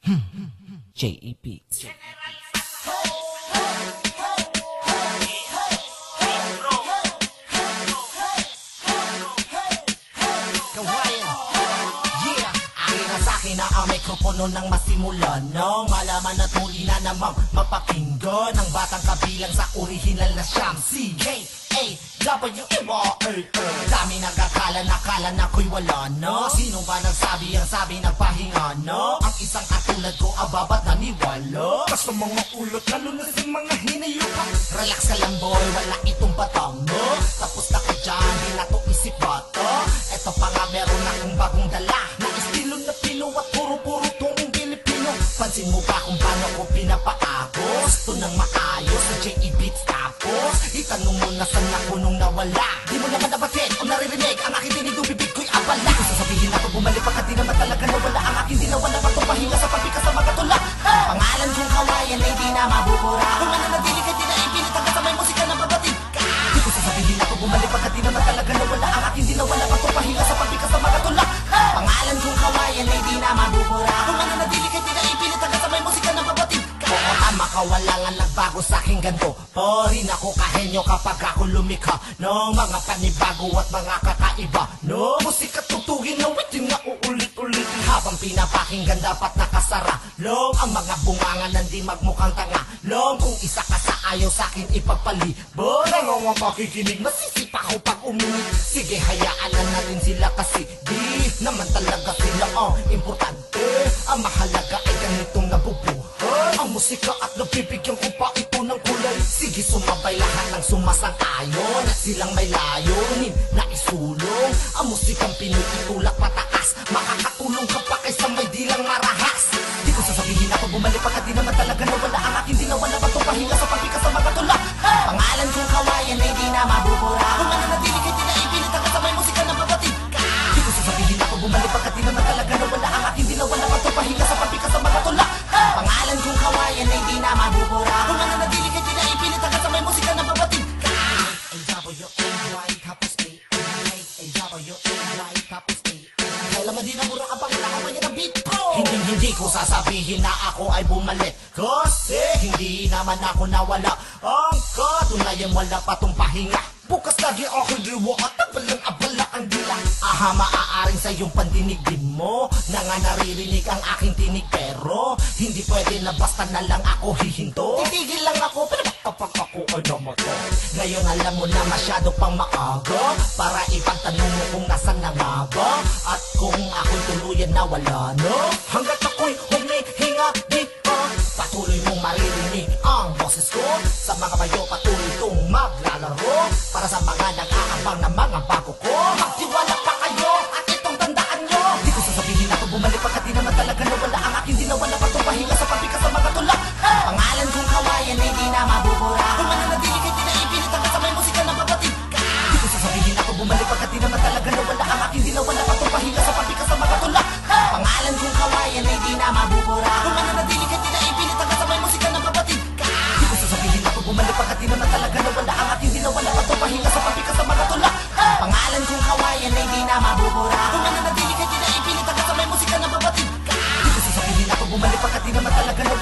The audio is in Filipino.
J.E.P. Na ang mikropono nang masimulan nang malaman at muli na namang mapakinggan ang batang kabilang sa orihinal na siyang C-K-A-W-A-A. Dami nagakala na ko'y wala na. Sino ba nagsabi ang sabi nagpahinga na? Ang isang katulad ko ababat naniwala ka sa mga ulot lalo na sa mga hinayupan. Relax ka lang boy, wala itong batang mo. Tapos na ko dyan, di na to isip bata. Eto pa nga meron akong bagong dala na estilo na Pino at puro-puro tong Pilipino. Pansin mo ba kung paano ko pinapaagos? Ito nang maayos sa J.E. Beats. Tapos itanong mo na saan ako nung nawala. Di mo naman nabatin o naririnig ang aking dinig o bibig ko'y abala. Di ko sasabihin ako bumalik pagkat di naman talaga nawala ang aking dinawa na patupahinga sa pagpikas sa mga tula. Pangalan kong kawayan ay di na mabubura. Kung mananatili ka di na ipilit hanggang sa may musika na babatid ka. Di ko sasabihin ako bumalik pagkat di naman talaga nawala ang aking dinawa na patupahinga sa pagpikas sa mga tula. Pangalan kong kawayan ay di na mabubura. Kung mananatili ka di na ipilit hanggang sa may musika na babatid ka. Oo tama ka, wala nga nagbago sa'king ganto. Rin ako kahenyo kapag ako lumikha ng mga panibago at mga kakaiba no musika tugtugin na witin na uulit-ulitin. Habang pinapakinggan dapat nakasara long ang mga bunganga nandi magmukhang tanga long. Kung isa ka sa ayaw sa'kin ipagpalibot, nangong makikinig masisipa ko pag umingit. Sige hayaan na rin sila kasi di naman talaga sila ang importante. Ang mahalaga ay ganitong nabubuhay ang musika at nabibigyan ko pa ito ng kulay. Sige sumabay lahat ng sumasang-ayon at silang may layunin na isulong ang musikang Pinoy itulak pataas. Makakatulong ka pa kaysa may dilang marahas. Di ko sasabihin ako bumalik pagkat di naman talaga nawala ang aking dinawa na patupahinga sa pagpikas sa mga tula. Pangalan kong kawayan ay di na mabubura. Kung mananatili ka di na ipilit hanggang sa may musika na babatid ka. Di ko sasabihin ako bumalik pagkat di naman talaga nawala ang aking dinawa na patupahinga sa pagpikas sa mga tula. Pangalan kong kawayan ay di na mabubura. Kung mananatili ka di na ipilit hanggang sa may musika na babatid ka. A-W-A-Y tapos A-A-W-A-Y tapos A. Kailan man di na mura ka pang nakawanya ng beat bro. Hindi ko sasabihin na ako ay bumalik kasi hindi naman ako nawala. Ang katunayan wala pa tong pahinga. Bukas lagi ako'y liwa at abala ang dila. Aha, maaaring sa iyong pandinig din mo na nga naririnig ang aking tinig. Pero hindi pwede na basta na lang ako hihinto. Titigil lang ako pero kapag ako ay namato. Ngayon alam mo na masyado pang maaga para ipagtanong mo kung nasan na nga ba at kung ako'y tuluyan na wala no. Hanggat ako'y humihinga di pa patuloy mong maririnig ang boses ko. Sa mga bayo patuloy itong maglalaro para sa mga nag-aabang na mga bago ko. Magtiwala pa kayo at itong tandaan nyo. Di ko sasabihin ako bumalik pagkat di naman talaga nawala ang aking dinawa na patupahinga sa pagpikas sa mga tula. Pangalan kong kawayan ay di na mabubura. Kung mananatili ka di na ipilit hanggang sa may musika na babatid ka. Di ko sasabihin ako bumalik pagkat di naman talaga nawala ang aking dinawa na patupahinga sa pagpikas sa mga tula. Pangalan kong kawayan ay di na mabubura. Kung mananatili ka di na ipilit hanggang sa may musika na babatid ka. Di ko sasabihin ako bumalik pagkat di naman talaga nawala ang aking dinawa na patupahinga sa pagpikas sa mga tula. Pangalan kong kawayan ay di na mabubura. Kung mananatili ka di na ipilit hanggang sa may musika na babatid ka. Di ko sasabihin ako bumalik pagkat di naman talaga nawala